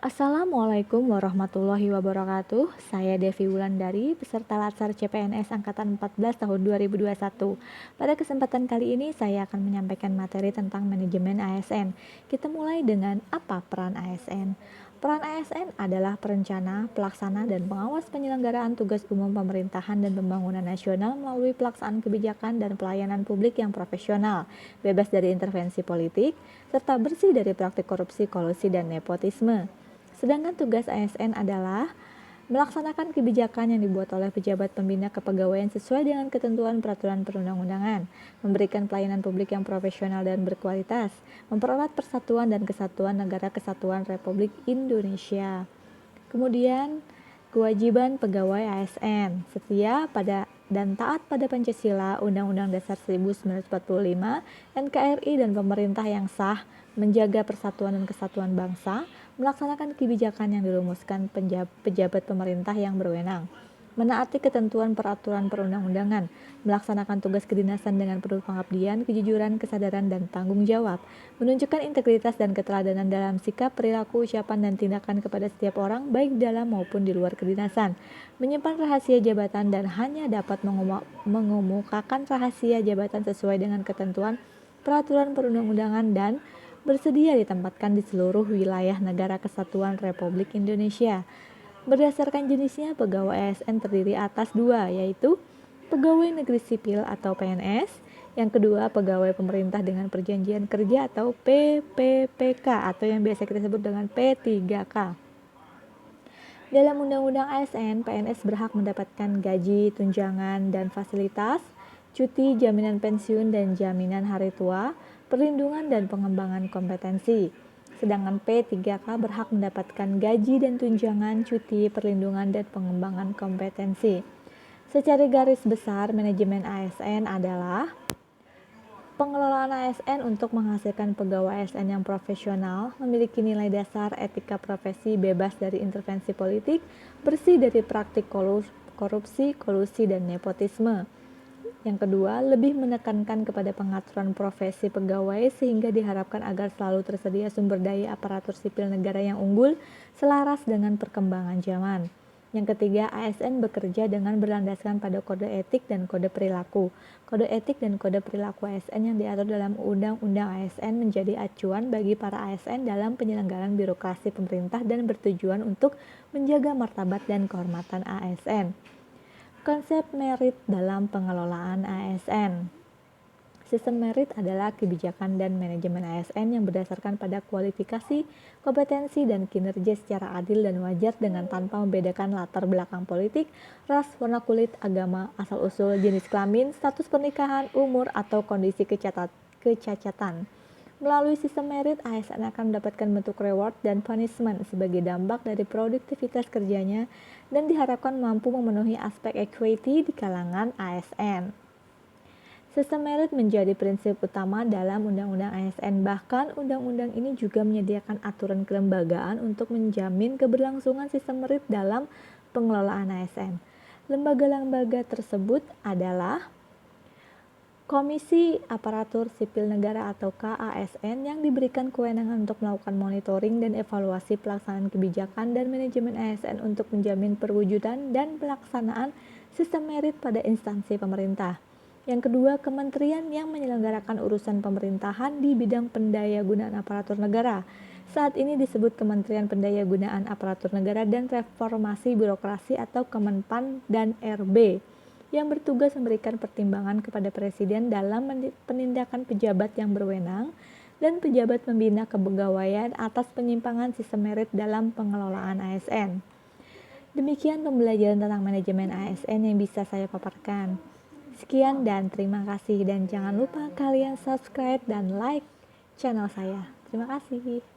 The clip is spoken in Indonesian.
Assalamualaikum warahmatullahi wabarakatuh. Saya Devi Wulandari, peserta Latsar CPNS Angkatan 14 tahun 2021. Pada kesempatan kali ini saya akan menyampaikan materi tentang manajemen ASN. Kita mulai dengan apa peran ASN. Peran ASN adalah perencana, pelaksana, dan pengawas penyelenggaraan tugas umum pemerintahan dan pembangunan nasional melalui pelaksanaan kebijakan dan pelayanan publik yang profesional, bebas dari intervensi politik, serta bersih dari praktik korupsi, kolusi, dan nepotisme. Sedangkan tugas ASN adalah melaksanakan kebijakan yang dibuat oleh pejabat pembina kepegawaian sesuai dengan ketentuan peraturan perundang-undangan, memberikan pelayanan publik yang profesional dan berkualitas, mempererat persatuan dan kesatuan negara kesatuan Republik Indonesia. Kemudian, kewajiban pegawai ASN, setia pada dan taat pada Pancasila, Undang-Undang Dasar 1945, NKRI dan pemerintah yang sah, menjaga persatuan dan kesatuan bangsa, melaksanakan kebijakan yang dirumuskan pejabat pemerintah yang berwenang, menaati ketentuan peraturan perundang-undangan, melaksanakan tugas kedinasan dengan penuh pengabdian, kejujuran, kesadaran, dan tanggung jawab, menunjukkan integritas dan keteladanan dalam sikap, perilaku, ucapan, dan tindakan kepada setiap orang, baik dalam maupun di luar kedinasan, menyimpan rahasia jabatan dan hanya dapat mengemukakan rahasia jabatan sesuai dengan ketentuan peraturan perundang-undangan dan bersedia ditempatkan di seluruh wilayah negara kesatuan Republik Indonesia. Berdasarkan jenisnya, pegawai ASN terdiri atas dua, yaitu pegawai negeri sipil atau PNS, yang kedua pegawai pemerintah dengan perjanjian kerja atau PPPK atau yang biasa kita sebut dengan P3K. Dalam Undang-Undang ASN, PNS berhak mendapatkan gaji, tunjangan, dan fasilitas, cuti, jaminan pensiun, dan jaminan hari tua, perlindungan dan pengembangan kompetensi. Sedangkan P3K berhak mendapatkan gaji dan tunjangan, cuti, perlindungan, dan pengembangan kompetensi. Secara garis besar, manajemen ASN adalah pengelolaan ASN untuk menghasilkan pegawai ASN yang profesional, memiliki nilai dasar etika profesi, bebas dari intervensi politik, bersih dari praktik korupsi, kolusi, dan nepotisme. Yang kedua, lebih menekankan kepada pengaturan profesi pegawai sehingga diharapkan agar selalu tersedia sumber daya aparatur sipil negara yang unggul selaras dengan perkembangan zaman. Yang ketiga, ASN bekerja dengan berlandaskan pada kode etik dan kode perilaku. Kode etik dan kode perilaku ASN yang diatur dalam Undang-Undang ASN menjadi acuan bagi para ASN dalam penyelenggaraan birokrasi pemerintah dan bertujuan untuk menjaga martabat dan kehormatan ASN. Konsep merit dalam pengelolaan ASN. Sistem merit adalah kebijakan dan manajemen ASN yang berdasarkan pada kualifikasi, kompetensi, dan kinerja secara adil dan wajar dengan tanpa membedakan latar belakang politik, ras, warna kulit, agama, asal-usul, jenis kelamin, status pernikahan, umur, atau kondisi kecacatan. Melalui sistem merit, ASN akan mendapatkan bentuk reward dan punishment sebagai dampak dari produktivitas kerjanya dan diharapkan mampu memenuhi aspek equity di kalangan ASN. Sistem merit menjadi prinsip utama dalam Undang-Undang ASN, bahkan Undang-Undang ini juga menyediakan aturan kelembagaan untuk menjamin keberlangsungan sistem merit dalam pengelolaan ASN. Lembaga-lembaga tersebut adalah Komisi Aparatur Sipil Negara atau KASN yang diberikan kewenangan untuk melakukan monitoring dan evaluasi pelaksanaan kebijakan dan manajemen ASN untuk menjamin perwujudan dan pelaksanaan sistem merit pada instansi pemerintah. Yang kedua, kementerian yang menyelenggarakan urusan pemerintahan di bidang pendayagunaan aparatur negara. Saat ini disebut Kementerian Pendayagunaan Aparatur Negara dan Reformasi Birokrasi atau Kemenpan dan RB, yang bertugas memberikan pertimbangan kepada Presiden dalam penindakan pejabat yang berwenang dan pejabat pembina kepegawaian atas penyimpangan sistem merit dalam pengelolaan ASN. Demikian pembelajaran tentang manajemen ASN yang bisa saya paparkan. Sekian dan terima kasih, dan jangan lupa kalian subscribe dan like channel saya. Terima kasih.